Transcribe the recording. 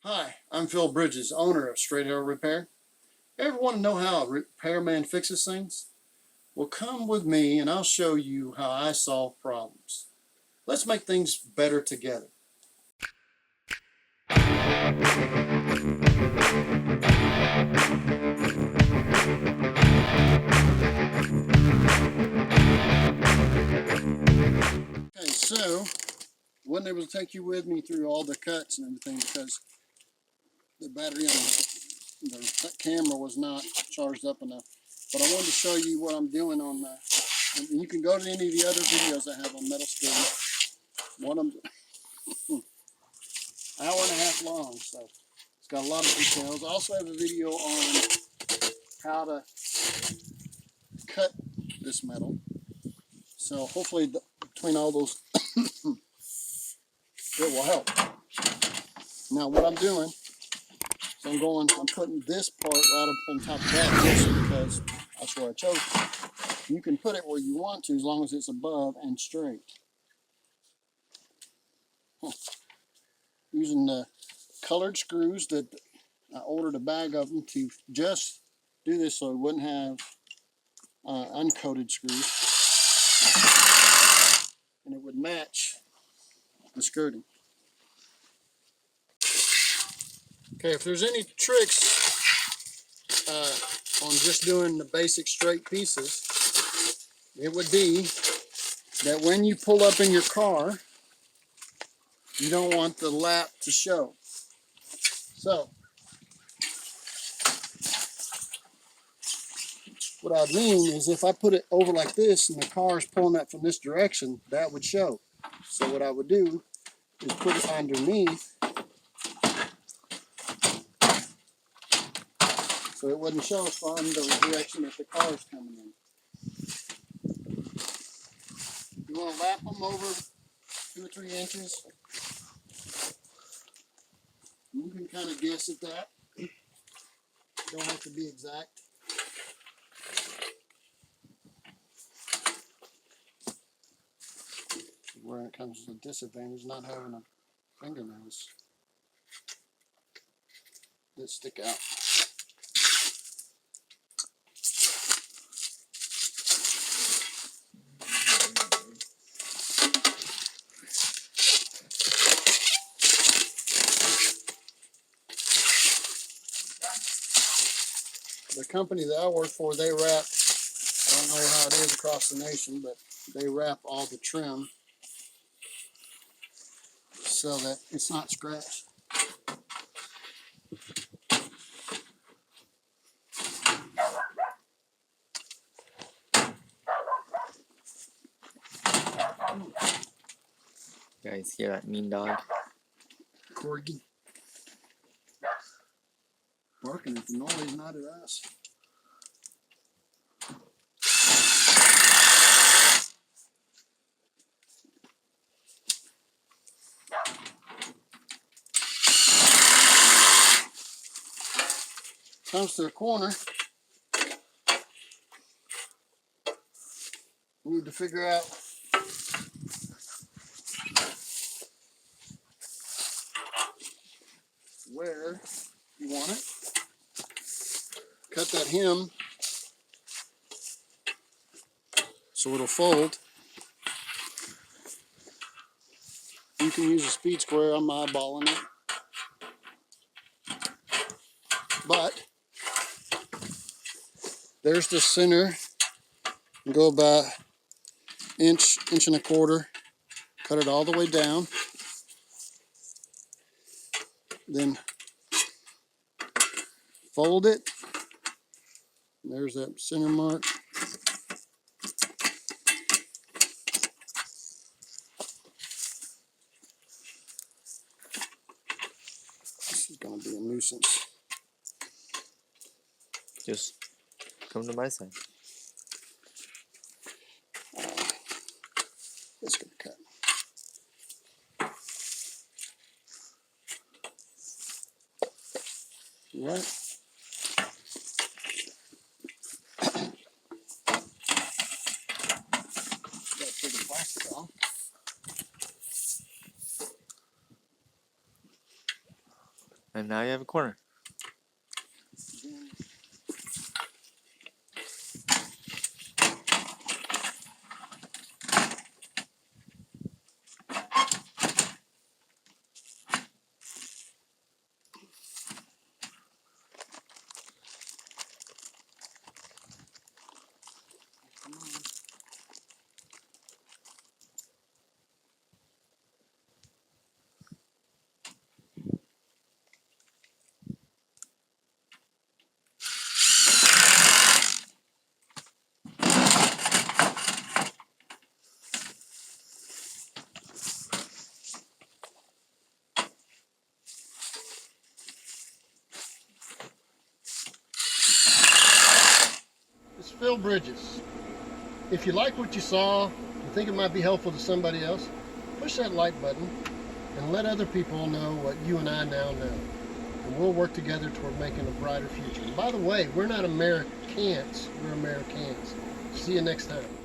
Hi, I'm Phil Bridges, owner of Straight Arrow Repair. Ever want to know how a repairman fixes things? Well, come with me and I'll show you how I solve problems. Let's make things better together. Okay, so wasn't able to take you with me through all the cuts and everything because the battery on the camera was not charged up enough. But I wanted to show you what I'm doing on the, and you can go to any of the other videos I have on metal steel. What I'm hour and a half long, so it's got a lot of details. I also have a video on how to cut this metal. So hopefully between all those, it will help. Now what I'm doing is I'm putting this part right up on top of that just because that's where I chose it. You can put it where you want to as long as it's above and straight. Using the colored screws that I ordered a bag of them to just do this so it wouldn't have uncoated screws and it would match the skirting. Okay, if there's any tricks on just doing the basic straight pieces, it would be that when you pull up in your car, you don't want the lap to show. So, what I mean is if I put it over like this and the car is pulling up from this direction, that would show. So what I would do is put it underneath so it wouldn't show from the direction that the car is coming in. You want to lap them over 2 or 3 inches. You can kind of guess at that. Don't have to be exact. Where it comes to the disadvantage, not having a fingernails that stick out. The company that I work for, they wrap, I don't know how it is across the nation, but they wrap all the trim so that it's not scratched. You guys hear that mean dog? Corgi. Barking at the noise, not at us. Comes to a corner, we need to figure out where you want it. Cut that hem so it'll fold. You can use a speed square, I'm eyeballing it. But there's the center. Go about inch and a quarter. Cut it all the way down. Then fold it. There's that center mark. This is going to be a nuisance. Just come to my side. It's going to cut. Right. Got to take the plastic off. And now you have a corner. It's Phil Bridges. If you like what you saw, you think it might be helpful to somebody else, push that like button and let other people know what you and I now know. And we'll work together toward making a brighter future. And by the way, we're not Americans, we're Ameri'cans. See you next time.